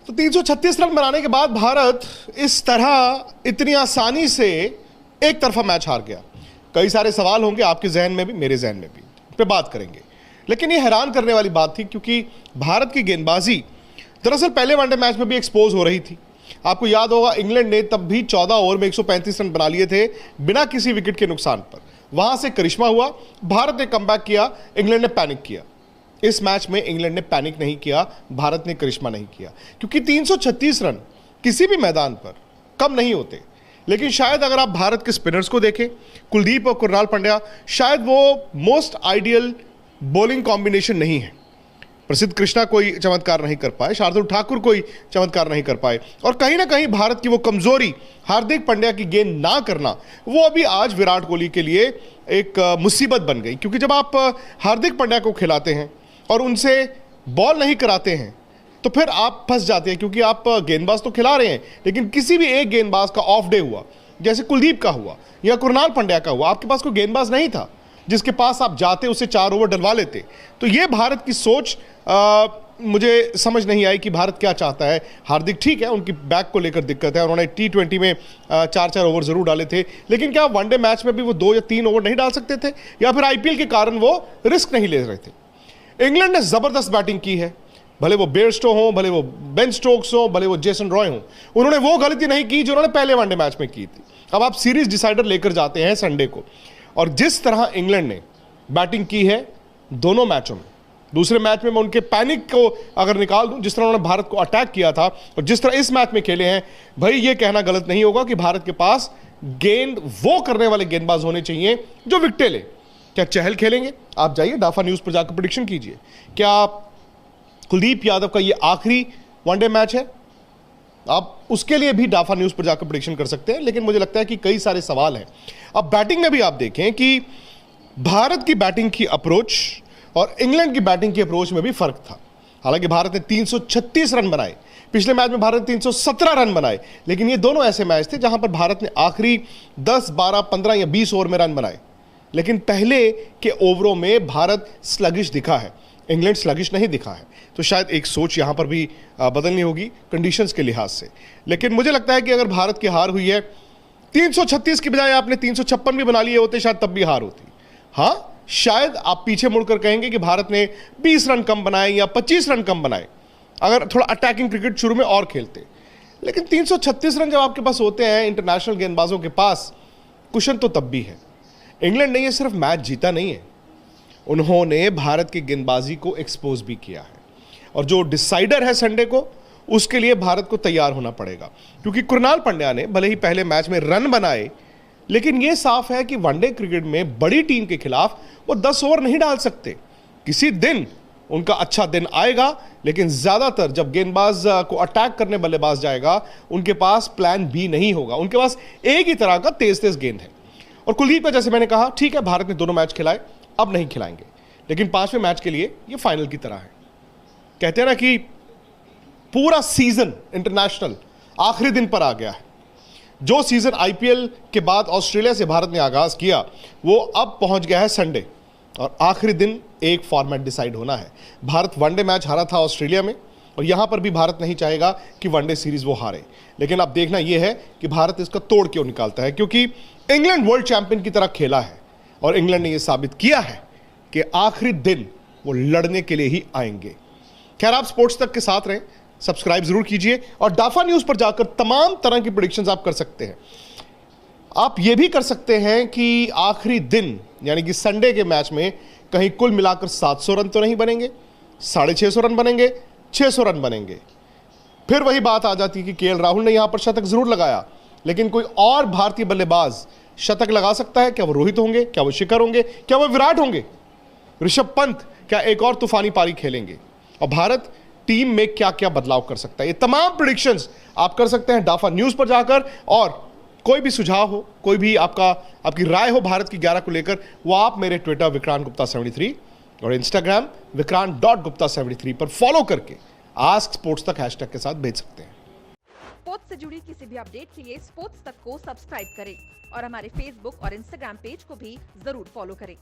तो 336 रन बनाने के बाद भारत इस तरह इतनी आसानी से एक तरफा मैच हार गया। कई सारे सवाल होंगे आपके जहन में भी, मेरे जहन में भी, पे बात करेंगे। लेकिन ये हैरान करने वाली बात थी क्योंकि भारत की गेंदबाजी दरअसल पहले वनडे मैच में भी एक्सपोज हो रही थी। आपको याद होगा इंग्लैंड ने तब भी 14 ओवर में 135 रन बना लिए थे बिना किसी विकेट के नुकसान पर। वहां से करिश्मा हुआ, भारत ने कमबैक किया, इंग्लैंड ने पैनिक किया। इस मैच में इंग्लैंड ने पैनिक नहीं किया, भारत ने करिश्मा नहीं किया, क्योंकि 336 रन किसी भी मैदान पर कम नहीं होते। लेकिन शायद अगर आप भारत के स्पिनर्स को देखें, कुलदीप और कृणाल पंड्या, शायद वो मोस्ट आइडियल बॉलिंग कॉम्बिनेशन नहीं है। प्रसिद्ध कृष्णा कोई चमत्कार नहीं कर पाए, शार्दुल ठाकुर कोई चमत्कार नहीं कर पाए, और कहीं ना कहीं भारत की वो कमजोरी हार्दिक पांड्या की गेंद ना करना, वो अभी आज विराट कोहली के लिए एक मुसीबत बन गई। क्योंकि जब आप हार्दिक पांड्या को खिलाते हैं और उनसे बॉल नहीं कराते हैं तो फिर आप फंस जाते हैं, क्योंकि आप गेंदबाज तो खिला रहे हैं लेकिन किसी भी एक गेंदबाज का ऑफ डे हुआ, जैसे कुलदीप का हुआ या कृणाल पंड्या का हुआ, आपके पास कोई गेंदबाज नहीं था जिसके पास आप जाते उसे 4 ओवर डलवा लेते। तो ये भारत की सोच मुझे समझ नहीं आई कि भारत क्या चाहता है। हार्दिक ठीक है, उनकी बैक को लेकर दिक्कत है, उन्होंने T20 में 4-4 ओवर जरूर डाले थे, लेकिन क्या वनडे मैच में भी वो 2 या 3 ओवर नहीं डाल सकते थे, या फिर IPL के कारण वो रिस्क नहीं ले रहे थे। इंग्लैंड ने जबरदस्त बैटिंग की है, भले वो बेयरस्टो हो, भले वो बेन स्टोक्स हो, भले वो जेसन रॉय हो, उन्होंने वो गलती नहीं की जो उन्होंने पहले वनडे मैच में की थी। अब आप सीरीज डिसाइडर लेकर जाते हैं संडे को, और जिस तरह इंग्लैंड ने बैटिंग की है दोनों मैचों में, दूसरे मैच में मैं उनके पैनिक को अगर निकाल दूं, जिस तरह उन्होंने भारत को अटैक किया था और जिस तरह इस मैच में खेले हैं, भाई ये कहना गलत नहीं होगा कि भारत के पास गेंद वो करने वाले गेंदबाज होने चाहिए जो विकेटें ले। क्या चहल खेलेंगे? आप जाइए डाफा न्यूज पर जाकर प्रेडिक्शन कीजिए। क्या कुलदीप यादव का ये आखिरी वनडे मैच है? आप उसके लिए भी डाफा न्यूज पर जाकर प्रेडिक्शन कर सकते हैं। लेकिन मुझे लगता है कि कई सारे सवाल हैं। अब बैटिंग में भी आप देखें कि भारत की बैटिंग की अप्रोच और इंग्लैंड की बैटिंग की अप्रोच में भी फर्क था। हालांकि भारत ने 336 रन बनाए, पिछले मैच में भारत ने 317 रन बनाए, लेकिन ये दोनों ऐसे मैच थे जहां पर भारत ने आखिरी 10, 12, 15 या 20 ओवर में रन बनाए। लेकिन पहले के ओवरों में भारत स्लगिश दिखा है, इंग्लैंड स्लगिश नहीं दिखा है। तो शायद एक सोच यहां पर भी बदलनी होगी कंडीशंस के लिहाज से। लेकिन मुझे लगता है कि अगर भारत की हार हुई है, 336 की बजाय आपने 356 भी बना लिए होते, शायद तब भी हार होती। हाँ, शायद आप पीछे मुड़कर कहेंगे कि भारत ने 20 रन कम बनाए या 25 रन कम बनाए अगर थोड़ा अटैकिंग क्रिकेट शुरू में और खेलते। लेकिन 336 रन जब आपके पास होते हैं इंटरनेशनल गेंदबाजों के पास, कुशन तो तब भी है। इंग्लैंड ने ये सिर्फ मैच जीता नहीं है, उन्होंने भारत की गेंदबाजी को एक्सपोज भी किया है। और जो डिसाइडर है संडे को, उसके लिए भारत को तैयार होना पड़ेगा। क्योंकि कृणाल पंड्या ने भले ही पहले मैच में रन बनाए, लेकिन यह साफ है कि वनडे क्रिकेट में बड़ी टीम के खिलाफ वो 10 ओवर नहीं डाल सकते। किसी दिन उनका अच्छा दिन आएगा, लेकिन ज्यादातर जब गेंदबाज को अटैक करने बल्लेबाज जाएगा, उनके पास प्लान बी नहीं होगा, उनके पास एक ही तरह का तेज तेज गेंद है। और कुलदीप का जैसे मैंने कहा, ठीक है भारत ने दोनों मैच खिलाए, अब नहीं खिलाएंगे, लेकिन 5वें मैच के लिए ये फाइनल की तरह है। कहते हैं ना कि पूरा सीजन इंटरनेशनल आखिरी दिन पर आ गया है। जो सीजन IPL के बाद ऑस्ट्रेलिया से भारत ने आगाज किया, वो अब पहुंच गया है संडे, और आखिरी दिन एक फॉर्मेट डिसाइड होना है। भारत वनडे मैच हारा था ऑस्ट्रेलिया में, और यहां पर भी भारत नहीं चाहेगा कि वनडे सीरीज वो हारे। लेकिन अब देखना यह है कि भारत इसका तोड़ क्यों निकालता है, क्योंकि इंग्लैंड वर्ल्ड चैंपियन की तरह खेला है और इंग्लैंड ने यह साबित किया है कि आखिरी दिन वो लड़ने के लिए ही आएंगे। खैर, आप स्पोर्ट्स तक के साथ रहें, सब्सक्राइब जरूर कीजिए, और डाफा न्यूज पर जाकर तमाम तरह की प्रेडिक्शंस आप कर सकते हैं। आप यह भी कर सकते हैं कि आखिरी दिन यानी कि संडे के मैच में कहीं कुल मिलाकर 700 रन तो नहीं बनेंगे, 650 रन बनेंगे, 600 रन बनेंगे। फिर वही बात आ जाती है कि KL राहुल ने यहां पर शतक जरूर लगाया, लेकिन कोई और भारतीय बल्लेबाज शतक लगा सकता है? क्या वो रोहित होंगे? क्या वो शिखर होंगे? क्या वो विराट होंगे? ऋषभ पंत क्या एक और तूफानी पारी खेलेंगे? और भारत टीम में क्या क्या बदलाव कर सकता है? ये तमाम प्रेडिक्शंस आप कर सकते हैं डाफा न्यूज पर जाकर। और कोई भी सुझाव हो, कोई भी आपकी राय हो भारत की 11 को लेकर, वो आप मेरे ट्विटर विक्रांत गुप्ता 73 और इंस्टाग्राम विक्रांत.गुप्ता73 पर फॉलो करके आस्क स्पोर्ट्स तक हैशटैग के साथ भेज सकते हैं। स्पोर्ट्स से जुड़ी किसी भी अपडेट के लिए स्पोर्ट्स तक को सब्सक्राइब करें और हमारे फेसबुक और इंस्टाग्राम पेज को भी जरूर फॉलो करें।